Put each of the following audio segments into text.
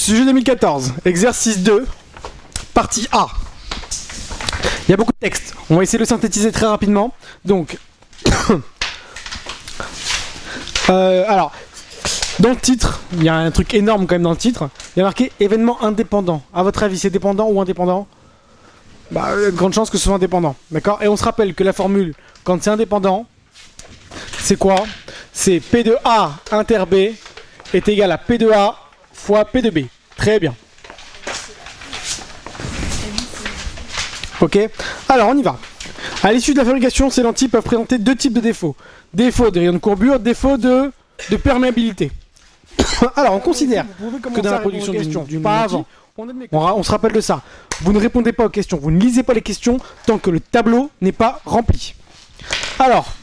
Sujet 2014, exercice 2, partie A. Il y a beaucoup de texte, on va essayer de le synthétiser très rapidement. Donc, alors, dans le titre, il y a un truc énorme quand même dans le titre. Il y a marqué événement indépendant. À votre avis, c'est dépendant ou indépendant? Bah, grande chance que ce soit indépendant, d'accord? Et on se rappelle que la formule, quand c'est indépendant, c'est quoi? C'est P de A inter B est égal à P de A fois P de B. Très bien. Ok, alors on y va. À l'issue de la fabrication, ces lentilles peuvent présenter deux types de défauts. Défaut de rayon de courbure, défaut de perméabilité. Alors on considère que dans la production d'une pas avant, on se rappelle de ça. Vous ne répondez pas aux questions, vous ne lisez pas les questions tant que le tableau n'est pas rempli. Alors,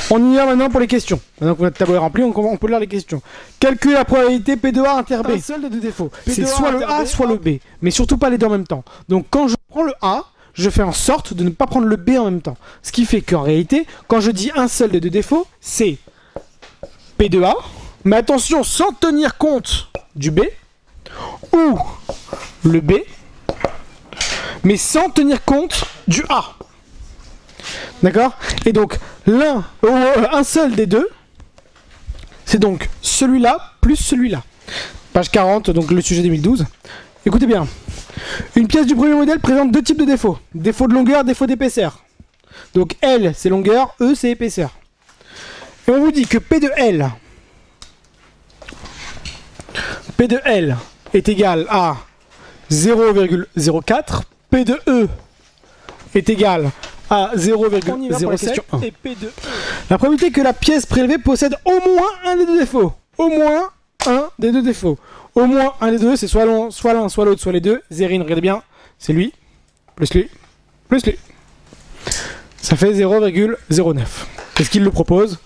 on y va maintenant pour les questions. Maintenant que notre tableau est rempli, on peut lire les questions. Calculer la probabilité P de A inter B. Un seul des deux défauts. C'est soit le A, soit le B. Mais surtout pas les deux en même temps. Donc quand je prends le A, je fais en sorte de ne pas prendre le B en même temps. Ce qui fait qu'en réalité, quand je dis un seul des deux défauts, c'est P de A. Mais attention, sans tenir compte du B. Ou le B. Mais sans tenir compte du A. D'accord? Et donc, un seul des deux, c'est donc celui-là plus celui-là. Page 40, donc le sujet 2012. Écoutez bien. Une pièce du premier modèle présente deux types de défauts. Défaut de longueur, défaut d'épaisseur. Donc L, c'est longueur, E, c'est épaisseur. Et on vous dit que P de L est égal à 0,04. P de E est égal à 0,071. Et P de E. La probabilité que la pièce prélevée possède au moins un des deux défauts. Au moins un des deux défauts. Au moins un des deux, c'est soit l'un, soit l'autre, soit les deux. Zérine, regardez bien, c'est lui, plus lui, plus lui. Ça fait 0,09. Est-ce qu'il le propose?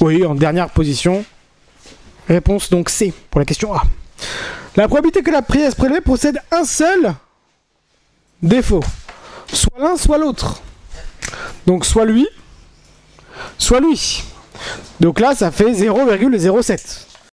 Oui, en dernière position. Réponse donc C pour la question A. La probabilité que la pièce prélevée possède un seul défaut. Soit l'un, soit l'autre. Donc soit lui, soit lui. Donc là, ça fait 0,07.